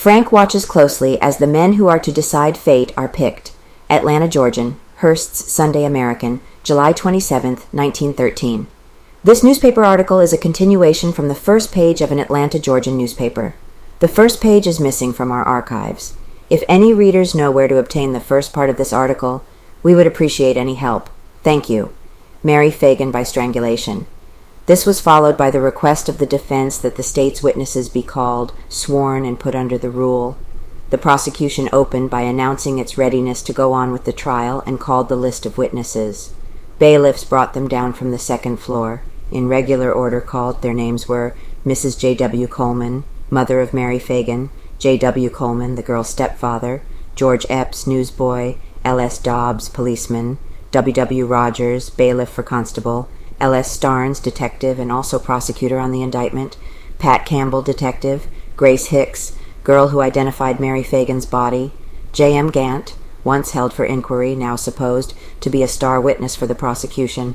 Frank watches closely as the men who are to decide fate are picked. Atlanta Georgian, Hearst's Sunday American, July 27, 1913. This newspaper article is a continuation from the first page of an Atlanta Georgian newspaper. The first page is missing from our archives. If any readers know where to obtain the first part of this article, we would appreciate any help. Thank you. Mary Phagan by strangulation. This was followed by the request of the defense that the state's witnesses be called, sworn, and put under the rule. The prosecution opened by announcing its readiness to go on with the trial and called the list of witnesses. Bailiffs brought them down from the second floor. In regular order called, their names were Mrs. J.W. Coleman, mother of Mary Phagan, J.W. Coleman, the girl's stepfather, George Epps, newsboy, L.S. Dobbs, policeman, W.W. Rogers, bailiff for constable, L.S. Starnes, detective and also prosecutor on the indictment, Pat Campbell, detective, Grace Hicks, girl who identified Mary Phagan's body, J.M. Gantt, once held for inquiry, now supposed to be a star witness for the prosecution,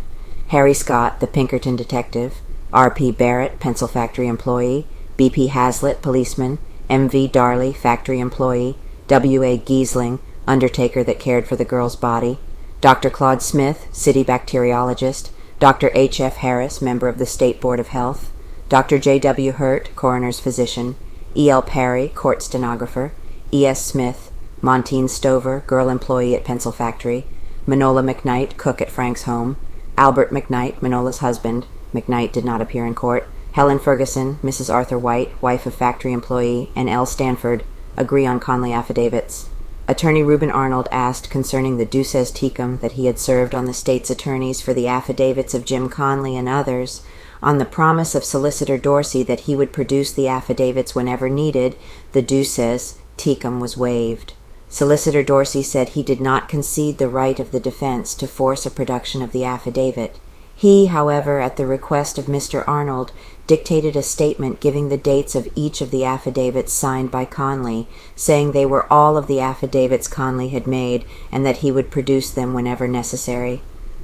Harry Scott, the Pinkerton detective, R.P. Barrett, pencil factory employee, B.P. Haslett, policeman, M.V. Darley, factory employee, W.A. Gheesling, undertaker that cared for the girl's body, Dr. Claude Smith, city bacteriologist, Dr. H.F. Harris, member of the State Board of Health, Dr. J.W. Hurt, coroner's physician, E.L. Perry, court stenographer, E.S. Smith, Monteen Stover, girl employee at pencil factory, Minola McKnight, cook at Frank's home, Albert McKnight, Minola's husband. McKnight did not appear in court. Helen Ferguson, Mrs. Arthur White, wife of factory employee, and L. Stanford agree on Conley affidavits. Attorney Reuben Arnold asked concerning the duces tecum that he had served on the state's attorneys for the affidavits of Jim Conley and others. On the promise of Solicitor Dorsey that he would produce the affidavits whenever needed, the duces tecum was waived. Solicitor Dorsey said he did not concede the right of the defense to force a production of the affidavit. He, however, at the request of Mr. Arnold, dictated a statement giving the dates of each of the affidavits signed by Conley, saying they were all of the affidavits Conley had made and that he would produce them whenever necessary.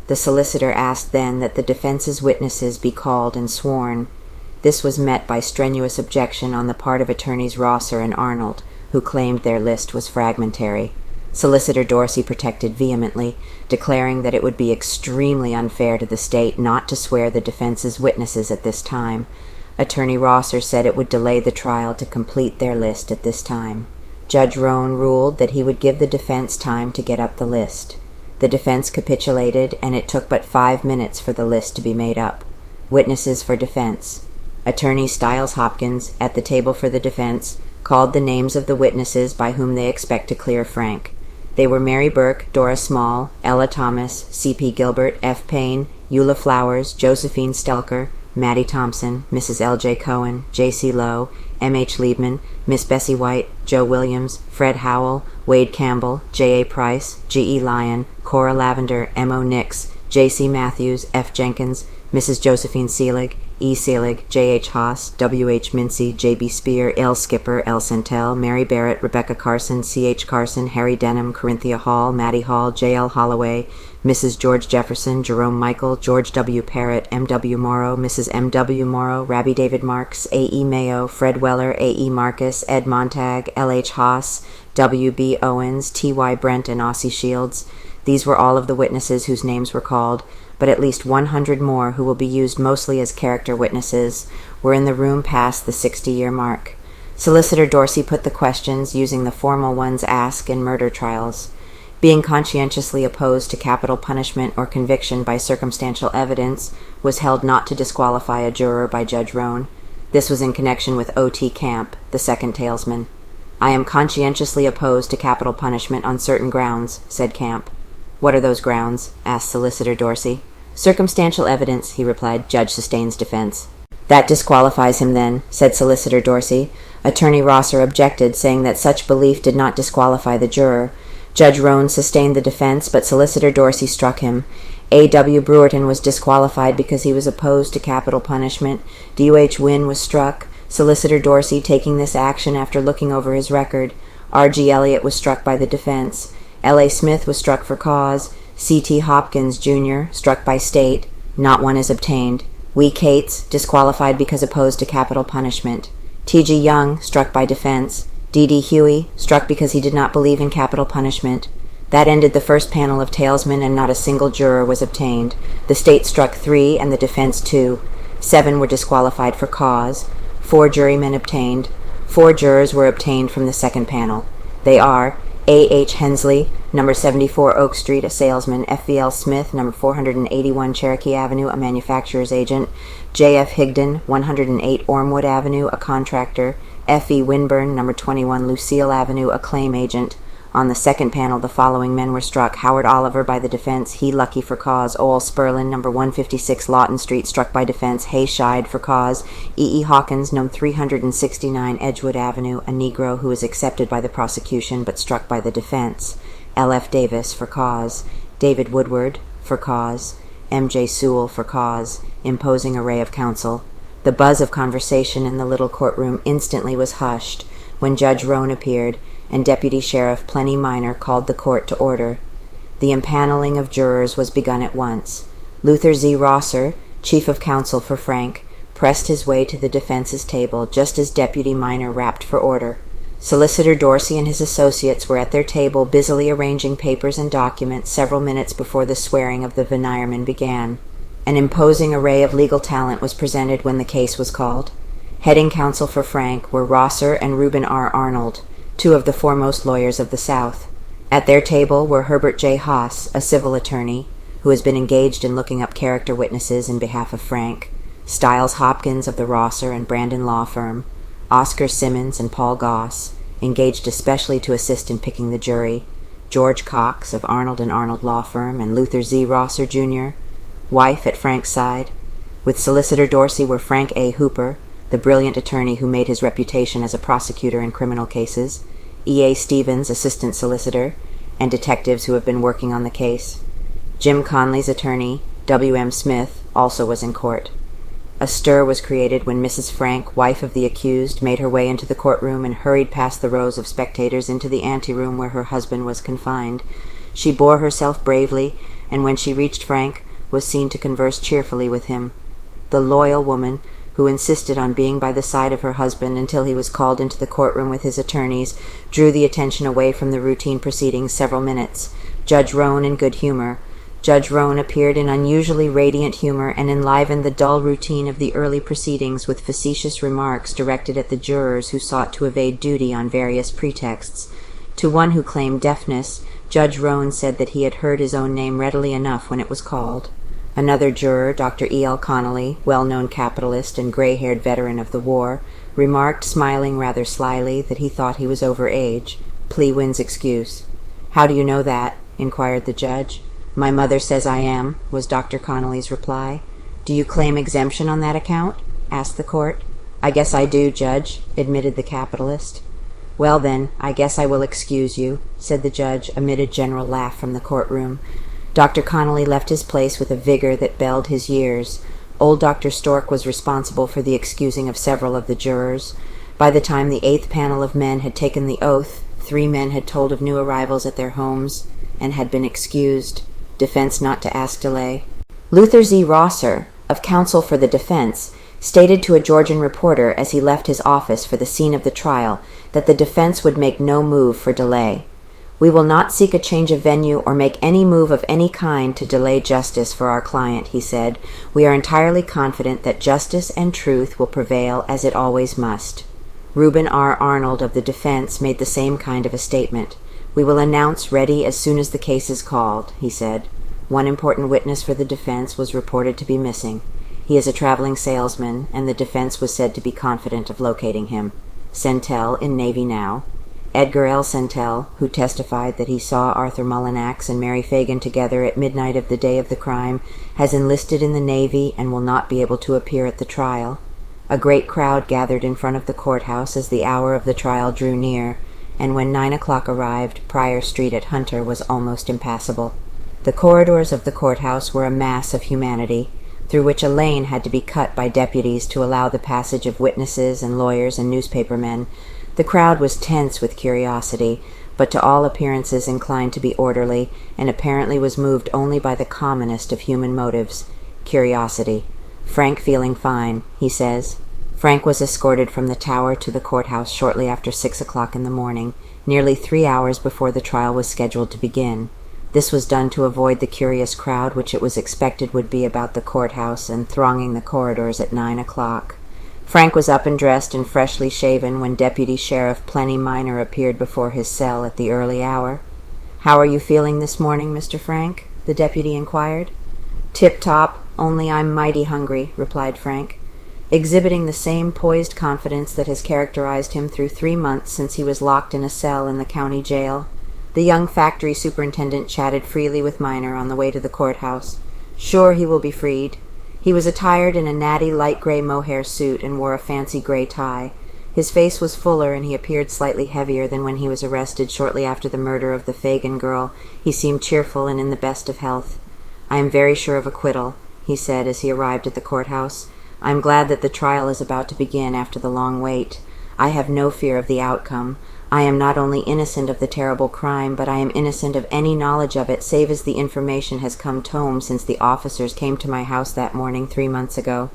The solicitor asked then that the defense's witnesses be called and sworn. This was met by strenuous objection on the part of attorneys Rosser and Arnold, who claimed their list was fragmentary. Solicitor Dorsey protested vehemently, declaring that it would be extremely unfair to the state not to swear the defense's witnesses at this time. Attorney Rosser said it would delay the trial to complete their list at this time. Judge Roan ruled that he would give the defense time to get up the list. The defense capitulated, and it took but 5 minutes for the list to be made up. Witnesses for defense. Attorney Stiles Hopkins, at the table for the defense, called the names of the witnesses by whom they expect to clear Frank. They were Mary Burke, Dora Small, Ella Thomas, C.P. Gilbert, F. Payne, Eula Flowers, Josephine Stelker, Mattie Thompson, Mrs. L.J. Cohen, J.C. Lowe, M.H. Liebman, Miss Bessie White, Joe Williams, Fred Howell, Wade Campbell, J.A. Price, G.E. Lyon, Cora Lavender, M.O. Nix, J.C. Matthews, F. Jenkins, Mrs. Josephine Seelig, E. Seelig, J.H. Haas, W.H. Mincy, J.B. Spear, L. Skipper, L. Santel, Mary Barrett, Rebecca Carson, C.H. Carson, Harry Denham, Corinthia Hall, Mattie Hall, J.L. Holloway, Mrs. George Jefferson, Jerome Michael, George W. Parrott, M.W. Morrow, Mrs. M.W. Morrow, Rabbi David Marks, A.E. Mayo, Fred Weller, A.E. Marcus, Ed Montag, L.H. Haas, W.B. Owens, T.Y. Brent, and Ossie Shields. These were all of the witnesses whose names were called, but at least 100 more, who will be used mostly as character witnesses, were in the room past the 60-year mark. Solicitor Dorsey put the questions using the formal ones asked in murder trials. Being conscientiously opposed to capital punishment or conviction by circumstantial evidence, was held not to disqualify a juror by Judge Roan. This was in connection with O.T. Camp, the second talesman. "I am conscientiously opposed to capital punishment on certain grounds," said Camp. "What are those grounds?" asked Solicitor Dorsey. "Circumstantial evidence," he replied. Judge sustains defense. "That disqualifies him then," said Solicitor Dorsey. Attorney Rosser objected, saying that such belief did not disqualify the juror. Judge Roan sustained the defense, but Solicitor Dorsey struck him. A.W. Brewerton was disqualified because he was opposed to capital punishment. D.U.H. Wynne was struck, Solicitor Dorsey taking this action after looking over his record. R.G. Elliott was struck by the defense. L.A. Smith was struck for cause. C.T. Hopkins, Jr., struck by state. Not one is obtained. Wee Cates, disqualified because opposed to capital punishment. T.G. Young, struck by defense. D.D. Huey, struck because he did not believe in capital punishment. That ended the first panel of talesmen, and not a single juror was obtained. The state struck 3 and the defense 2. 7 were disqualified for cause. 4 jurymen obtained. 4 jurors were obtained from the second panel. They are A. H. Hensley, number 74 Oak Street, a salesman. F. V. L. Smith, number 481 Cherokee Avenue, a manufacturer's agent. J. F. Higdon, 108 Ormwood Avenue, a contractor. F. E. Winburn, number 21 Lucille Avenue, a claim agent. On the second panel, the following men were struck: Howard Oliver by the defense, he Lucky for cause. Owl Sperlin, number 156 Lawton Street, struck by defense, Hay Scheid for cause. E. E. Hawkins, number 369 Edgewood Avenue, a Negro who was accepted by the prosecution but struck by the defense. L. F. Davis for cause. David Woodward for cause. M. J. Sewell for cause. Imposing array of counsel. The buzz of conversation in the little courtroom instantly was hushed when Judge Roan appeared, and Deputy Sheriff Plenty Minor called the court to order. The impaneling of jurors was begun at once. Luther Z. Rosser, Chief of Counsel for Frank, pressed his way to the defense's table just as Deputy Minor rapped for order. Solicitor Dorsey and his associates were at their table busily arranging papers and documents several minutes before the swearing of the venirman began. An imposing array of legal talent was presented when the case was called. Heading counsel for Frank were Rosser and Reuben R. Arnold, 2 of the foremost lawyers of the South. At their table were Herbert J. Haas, a civil attorney, who has been engaged in looking up character witnesses in behalf of Frank, Stiles Hopkins of the Rosser and Brandon law firm, Oscar Simmons and Paul Goss, engaged especially to assist in picking the jury, George Cox of Arnold and Arnold law firm, and Luther Z. Rosser, Jr., wife at Frank's side. With Solicitor Dorsey were Frank A. Hooper, the brilliant attorney who made his reputation as a prosecutor in criminal cases, E. A. Stevens, assistant solicitor, and detectives who have been working on the case. Jim Conley's attorney, W. M. Smith, also was in court. A stir was created when Mrs. Frank, wife of the accused, made her way into the courtroom and hurried past the rows of spectators into the anteroom where her husband was confined. She bore herself bravely, and when she reached Frank, was seen to converse cheerfully with him. The loyal woman, who insisted on being by the side of her husband until he was called into the courtroom with his attorneys, drew the attention away from the routine proceedings several minutes. Judge Roan in good humor. Judge Roan appeared in unusually radiant humor and enlivened the dull routine of the early proceedings with facetious remarks directed at the jurors who sought to evade duty on various pretexts. To one who claimed deafness, Judge Roan said that he had heard his own name readily enough when it was called. Another juror, Dr. E. L. Connolly, well-known capitalist and gray-haired veteran of the war, remarked, smiling rather slyly, that he thought he was over age. Plea wins excuse. "How do you know that?" inquired the judge. "My mother says I am," was Dr. Connolly's reply. "Do you claim exemption on that account?" asked the court. "I guess I do, Judge," admitted the capitalist. "Well, then, I guess I will excuse you," said the judge, amid a general laugh from the courtroom. Dr. Connolly left his place with a vigor that belled his years. Old Dr. Stork was responsible for the excusing of several of the jurors. By the time the 8th panel of men had taken the oath, 3 men had told of new arrivals at their homes and had been excused. Defense not to ask delay. Luther Z. Rosser, of counsel for the defense, stated to a Georgian reporter as he left his office for the scene of the trial that the defense would make no move for delay. "We will not seek a change of venue or make any move of any kind to delay justice for our client," he said. "We are entirely confident that justice and truth will prevail as it always must." Reuben R. Arnold of the defense made the same kind of a statement. "We will announce ready as soon as the case is called," he said. One important witness for the defense was reported to be missing. He is a traveling salesman, and the defense was said to be confident of locating him. Centel, in Navy now. Edgar L. Centel, who testified that he saw Arthur Mullinax and Mary Phagan together at midnight of the day of the crime, has enlisted in the Navy and will not be able to appear at the trial. A great crowd gathered in front of the courthouse as the hour of the trial drew near, and when 9 o'clock arrived, Pryor Street at Hunter was almost impassable. The corridors of the courthouse were a mass of humanity, through which a lane had to be cut by deputies to allow the passage of witnesses and lawyers and newspapermen. The crowd was tense with curiosity, but to all appearances inclined to be orderly, and apparently was moved only by the commonest of human motives, curiosity. "Frank feeling fine," he says. Frank was escorted from the tower to the courthouse shortly after 6 o'clock in the morning, nearly 3 hours before the trial was scheduled to begin. This was done to avoid the curious crowd which it was expected would be about the courthouse and thronging the corridors at 9 o'clock. Frank was up and dressed and freshly shaven when Deputy Sheriff Plenty Minor appeared before his cell at the early hour. "How are you feeling this morning, Mr. Frank?" the deputy inquired. "Tip-top, only I'm mighty hungry," replied Frank, exhibiting the same poised confidence that has characterized him through 3 months since he was locked in a cell in the county jail. The young factory superintendent chatted freely with Minor on the way to the courthouse. Sure he will be freed. He was attired in a natty light gray mohair suit and wore a fancy gray tie. His face was fuller and he appeared slightly heavier than when he was arrested shortly after the murder of the Phagan girl. He seemed cheerful and in the best of health. "I am very sure of acquittal," he said as he arrived at the courthouse. "I am glad that the trial is about to begin after the long wait. I have no fear of the outcome. I am not only innocent of the terrible crime, but I am innocent of any knowledge of it, save as the information has come to home since the officers came to my house that morning 3 months ago."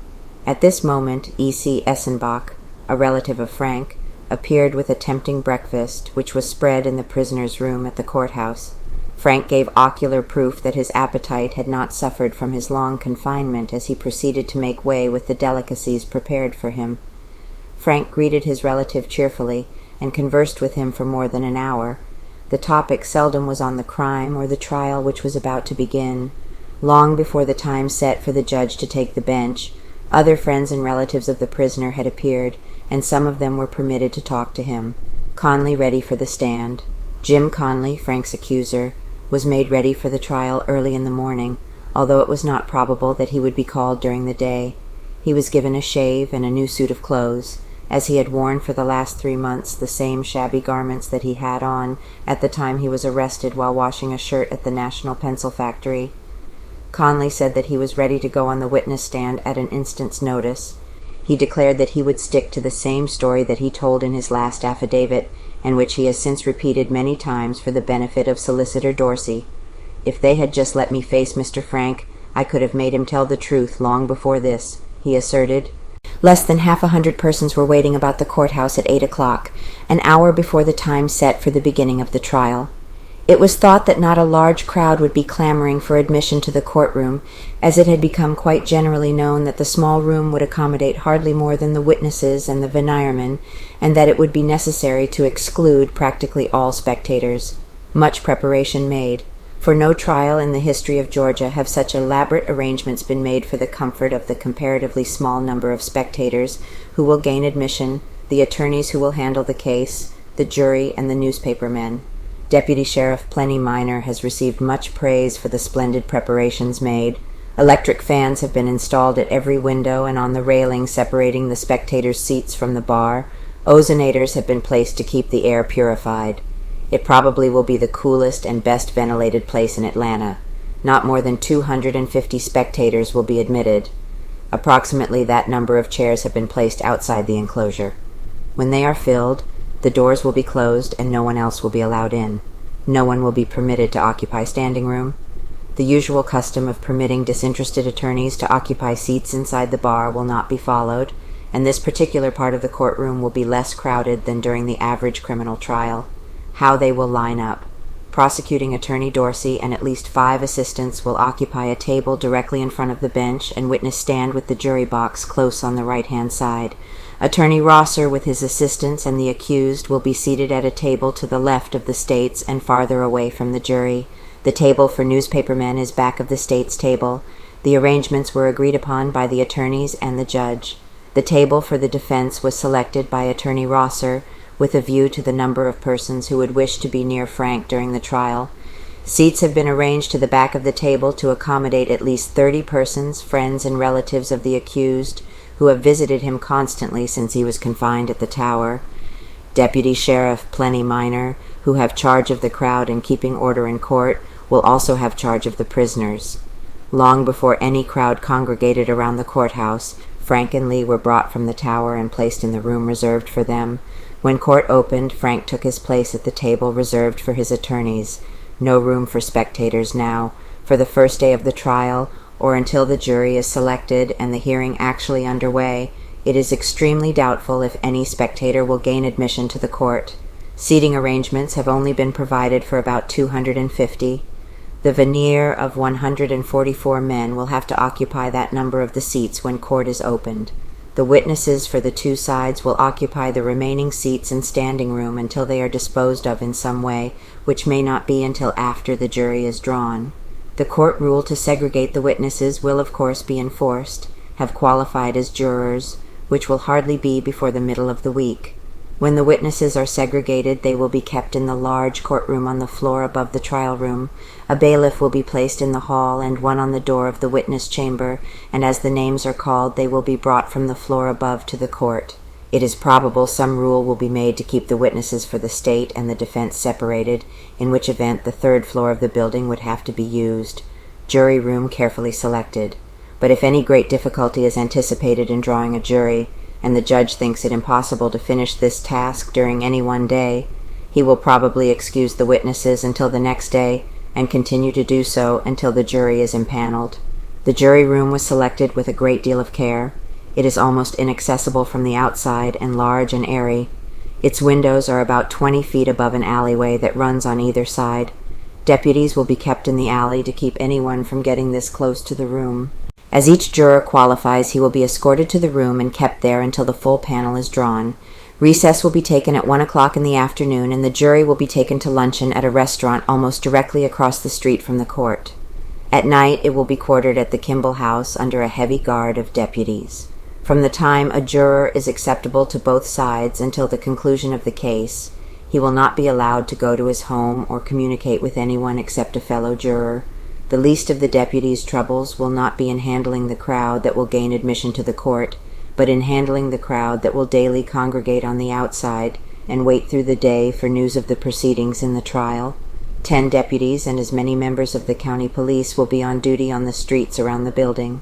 At this moment, E.C. Essenbach, a relative of Frank, appeared with a tempting breakfast, which was spread in the prisoner's room at the courthouse. Frank gave ocular proof that his appetite had not suffered from his long confinement as he proceeded to make way with the delicacies prepared for him. Frank greeted his relative cheerfully, and conversed with him for more than an hour. The topic seldom was on the crime or the trial which was about to begin. Long before the time set for the judge to take the bench, other friends and relatives of the prisoner had appeared, and some of them were permitted to talk to him. Conley ready for the stand. Jim Conley, Frank's accuser, was made ready for the trial early in the morning, although it was not probable that he would be called during the day. He was given a shave and a new suit of clothes, as he had worn for the last 3 months the same shabby garments that he had on at the time he was arrested while washing a shirt at the National Pencil Factory. Conley said that he was ready to go on the witness stand at an instant's notice. He declared that he would stick to the same story that he told in his last affidavit, and which he has since repeated many times for the benefit of Solicitor Dorsey. "If they had just let me face Mr. Frank, I could have made him tell the truth long before this," he asserted. Less than 100 persons were waiting about the courthouse at 8 o'clock, an hour before the time set for the beginning of the trial. It was thought that not a large crowd would be clamoring for admission to the courtroom, as it had become quite generally known that the small room would accommodate hardly more than the witnesses and the venirmen, and that it would be necessary to exclude practically all spectators. Much preparation made. For no trial in the history of Georgia have such elaborate arrangements been made for the comfort of the comparatively small number of spectators who will gain admission, the attorneys who will handle the case, the jury, and the newspaper men. Deputy Sheriff Plenty Minor has received much praise for the splendid preparations made. Electric fans have been installed at every window and on the railing separating the spectators' seats from the bar. Ozonators have been placed to keep the air purified. It probably will be the coolest and best ventilated place in Atlanta. Not more than 250 spectators will be admitted. Approximately that number of chairs have been placed outside the enclosure. When they are filled, the doors will be closed and no one else will be allowed in. No one will be permitted to occupy standing room. The usual custom of permitting disinterested attorneys to occupy seats inside the bar will not be followed, and this particular part of the courtroom will be less crowded than during the average criminal trial. How they will line up. Prosecuting Attorney Dorsey and at least 5 assistants will occupy a table directly in front of the bench and witness stand with the jury box close on the right-hand side. Attorney Rosser with his assistants and the accused will be seated at a table to the left of the states and farther away from the jury. The table for newspapermen is back of the state's table. The arrangements were agreed upon by the attorneys and the judge. The table for the defense was selected by Attorney Rosser, with a view to the number of persons who would wish to be near Frank during the trial. Seats have been arranged to the back of the table to accommodate at least 30 persons, friends and relatives of the accused, who have visited him constantly since he was confined at the tower. Deputy Sheriff Plenty Minor, who have charge of the crowd and keeping order in court, will also have charge of the prisoners. Long before any crowd congregated around the courthouse, Frank and Lee were brought from the tower and placed in the room reserved for them. When court opened, Frank took his place at the table reserved for his attorneys. No room for spectators now. For the first day of the trial, or until the jury is selected and the hearing actually underway, It is extremely doubtful if any spectator will gain admission to the court. Seating arrangements have only been provided for about 250. The veneer of 144 men will have to occupy that number of the seats when court is opened. The witnesses for the two sides will occupy the remaining seats and standing room until they are disposed of in some way, which may not be until after the jury is drawn. The court rule to segregate the witnesses will of course be enforced, have qualified as jurors, which will hardly be before the middle of the week. When the witnesses are segregated, they will be kept in the large courtroom on the floor above the trial room. A bailiff will be placed in the hall and one on the door of the witness chamber, and as the names are called, they will be brought from the floor above to the court. It is probable some rule will be made to keep the witnesses for the state and the defense separated, in which event the third floor of the building would have to be used. Jury room carefully selected. But if any great difficulty is anticipated in drawing a jury, and the judge thinks it impossible to finish this task during any one day, he will probably excuse the witnesses until the next day, and continue to do so until the jury is impaneled. The jury room was selected with a great deal of care. It is almost inaccessible from the outside and large and airy. Its windows are about 20 feet above an alleyway that runs on either side. Deputies will be kept in the alley to keep anyone from getting this close to the room. As each juror qualifies, he will be escorted to the room and kept there until the full panel is drawn. Recess will be taken at 1 o'clock in the afternoon, and the jury will be taken to luncheon at a restaurant almost directly across the street from the court. At night, it will be quartered at the Campbell house under a heavy guard of deputies. From the time a juror is acceptable to both sides until the conclusion of the case, he will not be allowed to go to his home or communicate with anyone except a fellow juror. The least of the deputies' troubles will not be in handling the crowd that will gain admission to the court, but in handling the crowd that will daily congregate on the outside and wait through the day for news of the proceedings in the trial. 10 deputies and as many members of the county police will be on duty on the streets around the building.